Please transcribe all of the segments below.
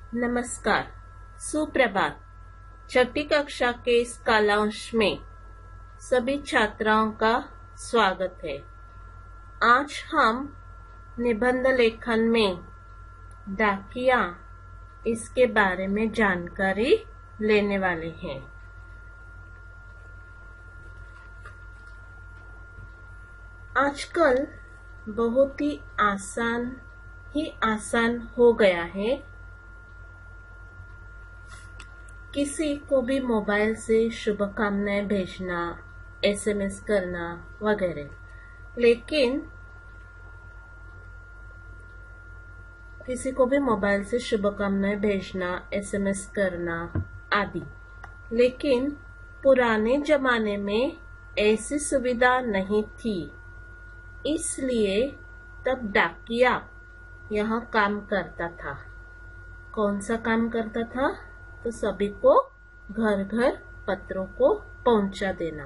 नमस्कार, सुप्रभात। छठी कक्षा के इस कालांश में सभी छात्राओं का स्वागत है। आज हम निबंध लेखन में डाकिया इसके बारे में जानकारी लेने वाले हैं। आजकल बहुत ही आसान हो गया है किसी को भी मोबाइल से शुभकामनाएं भेजना, एसएमएस करना वगैरह। लेकिन किसी को भी मोबाइल से शुभकामनाएं भेजना, एसएमएस करना आदि। लेकिन पुराने जमाने में ऐसी सुविधा नहीं थी, इसलिए तब डाकिया यहाँ काम करता था। कौन सा काम करता था? तो सभी को घर घर पत्रों को पहुंचा देना।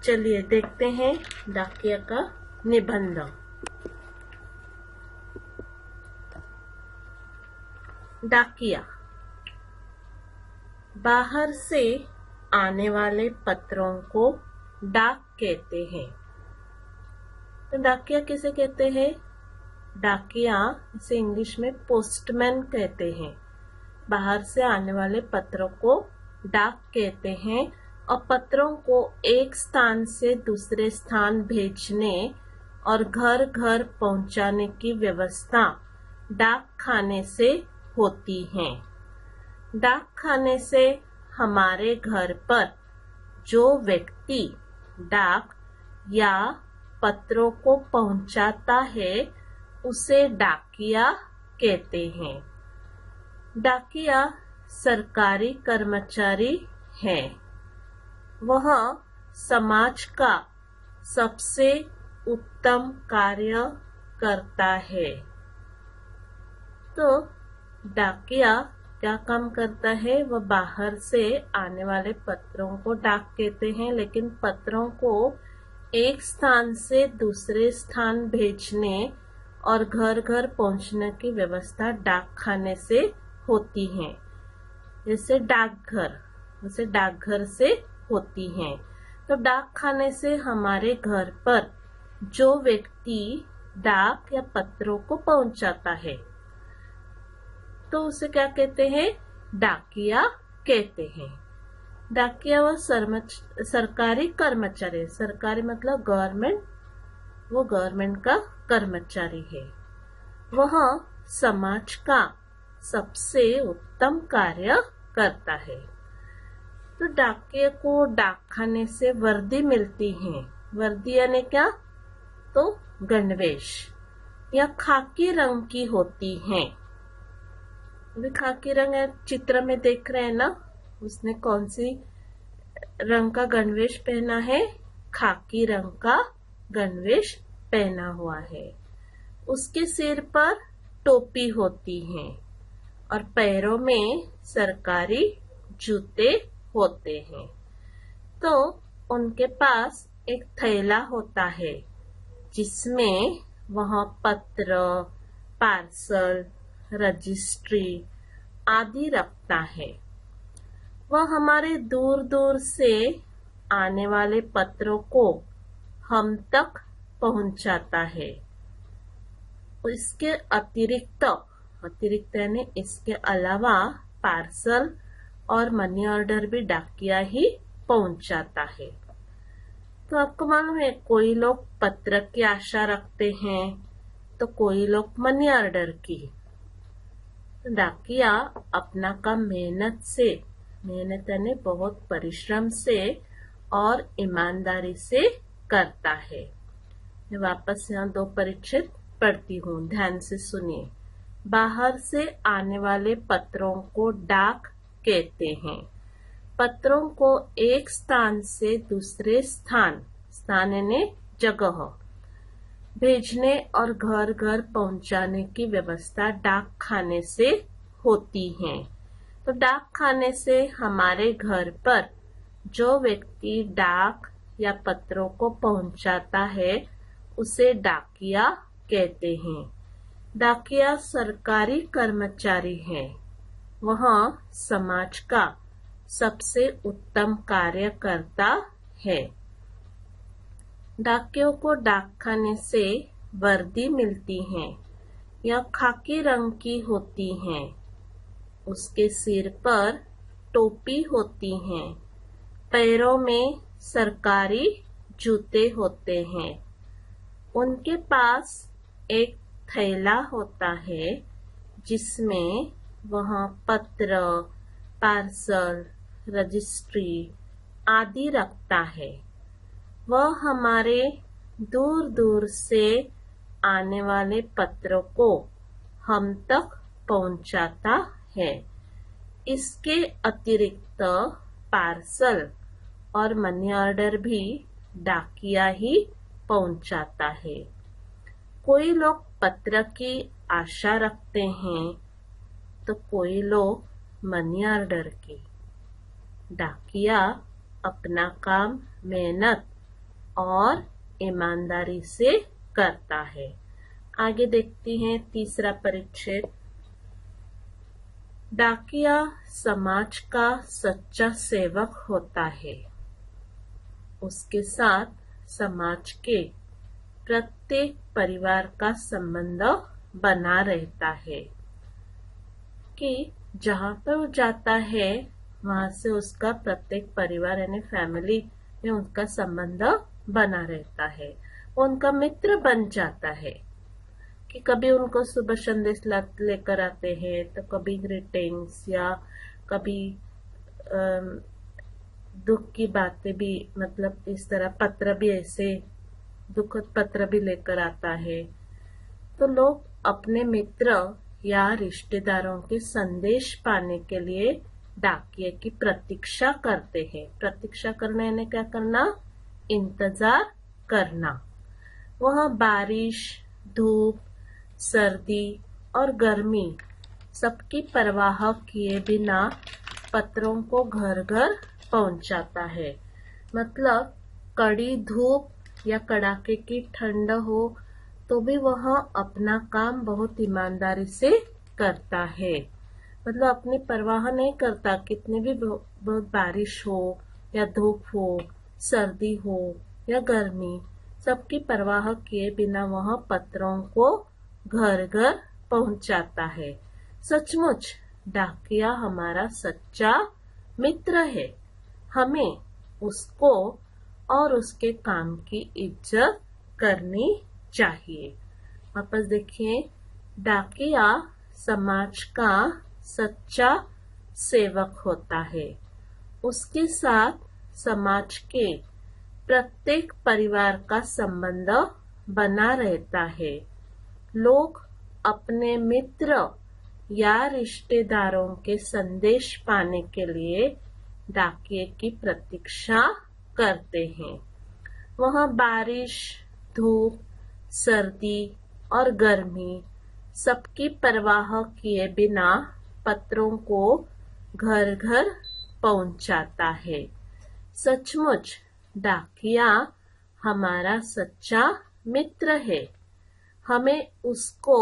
चलिए देखते हैं डाकिया का निबंध। डाकिया। बाहर से आने वाले पत्रों को डाक कहते हैं। तो डाकिया किसे कहते हैं? डाकिया इसे इंग्लिश में पोस्टमैन कहते हैं। बाहर से आने वाले पत्रों को डाक कहते हैं और पत्रों को एक स्थान से दूसरे स्थान भेजने और घर घर पहुंचाने की व्यवस्था डाक खाने से होती है। डाक खाने से हमारे घर पर जो व्यक्ति डाक या पत्रों को पहुंचाता है उसे डाकिया कहते हैं। डाकिया सरकारी कर्मचारी है। वह समाज का सबसे उत्तम कार्य करता है। तो डाकिया क्या काम करता है? वह बाहर से आने वाले पत्रों को डाक कहते हैं, लेकिन पत्रों को एक स्थान से दूसरे स्थान भेजने और घर घर पहुंचने की व्यवस्था डाक खाने से होती है। जैसे डाकघर से होती है। तो डाक खाने से हमारे घर पर जो व्यक्ति डाक या पत्रों को पहुंचाता है तो उसे क्या कहते हैं? डाकिया कहते हैं। डाकिया वह सरकारी कर्मचारी, सरकारी मतलब गवर्नमेंट, वो गवर्नमेंट का कर्मचारी है। वह समाज का सबसे उत्तम कार्य करता है। तो डाकिये को डाक खाने से वर्दी मिलती है। वर्दी यानी क्या? तो गणवेश या खाकी रंग की होती है। अभी खाकी रंग चित्र में देख रहे हैं ना, उसने कौन सी रंग का गणवेश पहना है? खाकी रंग का गणवेश पहना हुआ है। उसके सिर पर टोपी होती है और पैरों में सरकारी जूते होते हैं। तो उनके पास एक थैला होता है जिसमें वह पत्र, पार्सल, रजिस्ट्री आदि रखता है। वह हमारे दूर दूर से आने वाले पत्रों को हम तक पहुंचाता है। इसके अतिरिक्त यानी इसके अलावा पार्सल और मनी ऑर्डर भी डाकिया ही पहुंचाता है। तो आपको मालूम है, कोई लोग पत्र की आशा रखते हैं तो कोई लोग मनी ऑर्डर की। डाकिया अपना काम मेहनत यानी बहुत परिश्रम से और ईमानदारी से करता है। मैं वापस यहाँ दो परिच्छेद पढ़ती हूँ, ध्यान से सुनिए। बाहर से आने वाले पत्रों को डाक कहते हैं। पत्रों को एक स्थान से दूसरे स्थान यानी जगह भेजने और घर घर पहुंचाने की व्यवस्था डाक खाने से होती है। तो डाक खाने से हमारे घर पर जो व्यक्ति डाक या पत्रों को पहुंचाता है उसे डाकिया कहते हैं। डाकिया सरकारी कर्मचारी है। वह समाज का सबसे उत्तम कार्य करता है। डाकियों को डाकखाने से वर्दी मिलती है। यह खाकी रंग की होती है। उसके सिर पर टोपी होती है। पैरों में सरकारी जूते होते हैं। उनके पास एक थैला होता है जिसमें वह पत्र, पार्सल, रजिस्ट्री आदि रखता है। वह हमारे दूर दूर से आने वाले पत्रों को हम तक पहुंचाता है। इसके अतिरिक्त पार्सल और मनी ऑर्डर भी डाकिया ही पहुंचाता है। कोई लोग पत्र की आशा रखते हैं तो कोई लोग मनी ऑर्डर की। डाकिया अपना काम मेहनत और ईमानदारी से करता है। आगे देखते हैं तीसरा परिच्छेद। डाकिया समाज का सच्चा सेवक होता है। उसके साथ समाज के प्रत्येक परिवार का संबंध बना रहता है कि जहाँ पर वो जाता है वहाँ से उसका प्रत्येक परिवार यानी फैमिली में उनका संबंध बना रहता है। वो उनका मित्र बन जाता है कि कभी उनको सुबह संदेश लेकर आते हैं तो कभी ग्रीटिंग्स या कभी दुख की बातें भी, मतलब इस तरह पत्र भी, ऐसे दुखद पत्र भी लेकर आता है। तो लोग अपने मित्र या रिश्तेदारों के संदेश पाने के लिए डाकिये की प्रतीक्षा करते हैं। प्रतीक्षा करना यानी क्या करना? इंतजार करना। वह बारिश, धूप, सर्दी और गर्मी सबकी परवाह किए बिना पत्रों को घर घर पहुंचाता है। मतलब कड़ी धूप या कड़ाके की ठंड हो तो भी वह अपना काम बहुत ईमानदारी से करता है। मतलब अपनी परवाह नहीं करता, कितनी भी बहुत बारिश हो या धूप हो, सर्दी हो या गर्मी, सबकी परवाह किए बिना वह पत्रों को घर घर पहुंचाता है। सचमुच डाकिया हमारा सच्चा मित्र है। हमें उसको और उसके काम की इज्जत करनी चाहिए। वापस देखिए, डाकिया समाज का सच्चा सेवक होता है। उसके साथ समाज के प्रत्येक परिवार का संबंध बना रहता है। लोग अपने मित्र या रिश्तेदारों के संदेश पाने के लिए डाकिये की प्रतीक्षा करते हैं। वह बारिश, धूप, सर्दी और गर्मी सबकी परवाह किए बिना पत्रों को घर घर पहुंचाता है। सचमुच डाकिया हमारा सच्चा मित्र है। हमें उसको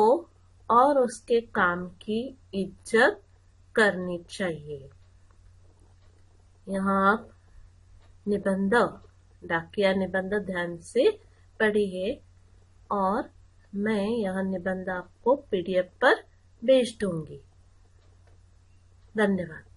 और उसके काम की इज्जत करनी चाहिए। यहाँ आप निबंध, डाकिया निबंध ध्यान से पढ़िए और मैं यह निबंध आपको PDF पर भेज दूंगी। धन्यवाद।